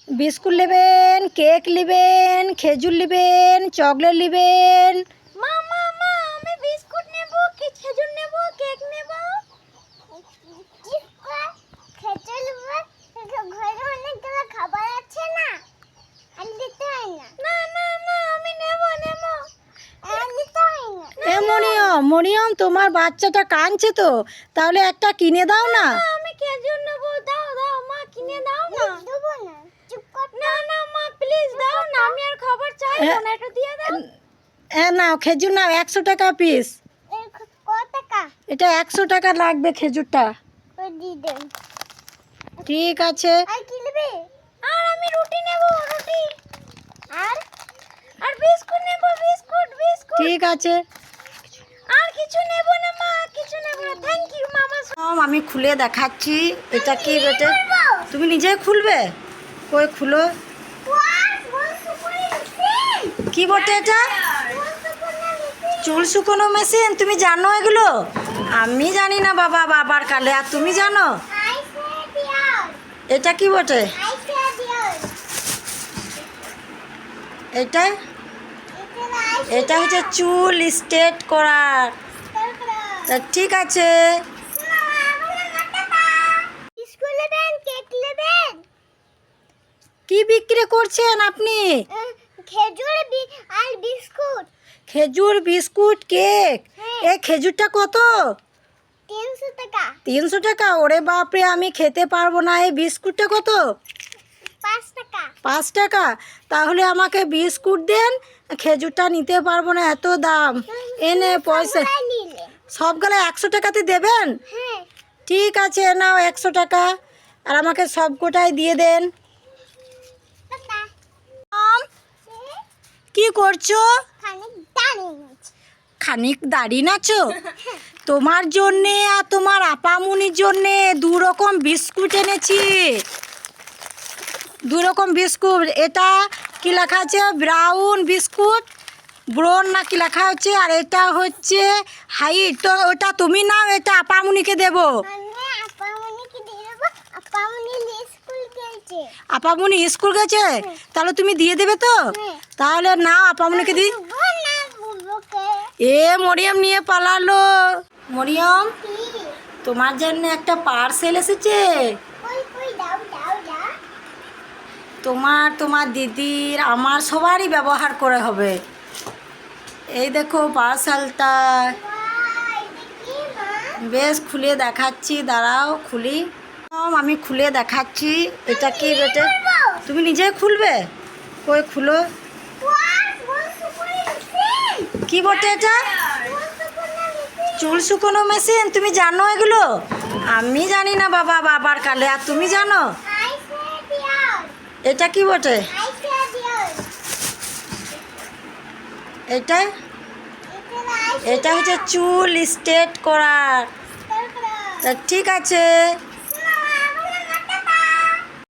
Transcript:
Biscuit নেবেন, cake নেবেন, খেজুর নেবেন, চকলেট নেবেন। মা মা মা আমি বিস্কুট নেব, কি খেজুর নেব, কেক নেব। খেজুর নেব, ঘরে অনেকগুলো খাবার আছে না, আর দিতে হয় না। না না না আমি নেব নেব, আর দিতে হয় না। এ মরিয়ম, মরিয়ম তোমার বাচ্চাটা কাঁদছে তো, তাহলে একটা কিনে দাও না। আমি খেজুর নেব, দাও দাও মা, কিনে দাও না। দেব না, চুপ কর। না না মা প্লিজ দাও না, আমি আর খাবার চাইবো না, একটু দিয়ে দাও। নাও খেজুর নাও, 100 টাকা পিস। কত টাকা? এটা 100 টাকা লাগবে খেজুরটা। দিয়ে দেন। ঠিক আছে। আর কি নেবে? আর আমি রুটি নেব, রুটি। আর আর বিস্কুট নেব, বিস্কুট বিস্কুট। ঠিক আছে। আর কিছু নেব না মা, কিছু নেব না। থ্যাংক ইউ মামা। আমি খুলে দেখাচ্ছি এটা কি বেটে। তুমি নিজেই খুলবে? কই খুলো। কি বটে এটা? চুল শুকোনো মেশিন। তুমি জানো এগুলো? আমি জানি না বাবা, বাবার কালে। আর তুমি জানো? এটা কি বটে? এটা এটা হচ্ছে চুল স্ট্রেট করার। তা ঠিক আছে। কি বিক্রি করছেন আপনি? খেজুর আর বিস্কুট। খেজুর, বিস্কুট, কেক। এই খেজুরটা কত? 300 টাকা। 300 টাকা? ওরে বাপরে, আমি খেতে পারবো না। এই বিস্কুটটা কত? 5 টাকা। 5 টাকা? তাহলে আমাকে বিস্কুট দেন, খেজুরটা নিতে পারবো না, এত দাম। এনে পয়সা সবগুলো 100 টাকাতে দেবেন? হ্যাঁ। ঠিক আছে, নাও 100 টাকা, আর আমাকে সবকটাই দিয়ে দেন। কি করছো? খানিক দাঁড়িয়ে নাচো? তোমার জন্যে আর তোমার আপামনির জন্যে 2 রকম বিস্কুট এনেছি। 2 রকম বিস্কুট। এটা কি লেখা আছে? ব্রাউন বিস্কুট, ব্রাউন না কি লেখা হচ্ছে। আর এটা হচ্ছে হাইট। তো ওটা তুমি নাও, এটা আপামনিকে দেবো। আপামনি স্কুল গেছে? তাহলে তুমি দিয়ে দেবে তো? তাহলে নাও, আপামনিকে দিই। এ মরিয়ম নিয়ে পালালো। মরিয়ম, তোমার জন্য একটা পার্সেল এসেছে। তোমার দিদির, আমার সবারই ব্যবহার করে হবে। এই দেখো পার্সেলটা। বেশ খুলে দেখাচ্ছি, দাঁড়াও খুলি। আমি খুলে দেখাচ্ছি এটা কি বেটে। তুমি নিজেই খুলবে? কই খুলো। কি বটে এটা? চুল শুকোনো মেশিন। তুমি জানো এগুলো? আমি জানি না বাবা, বাবার কালে। আর তুমি জানো? এটা কি বটে? এটা এটা হচ্ছে চুল স্ট্রেট করার। তা ঠিক আছে।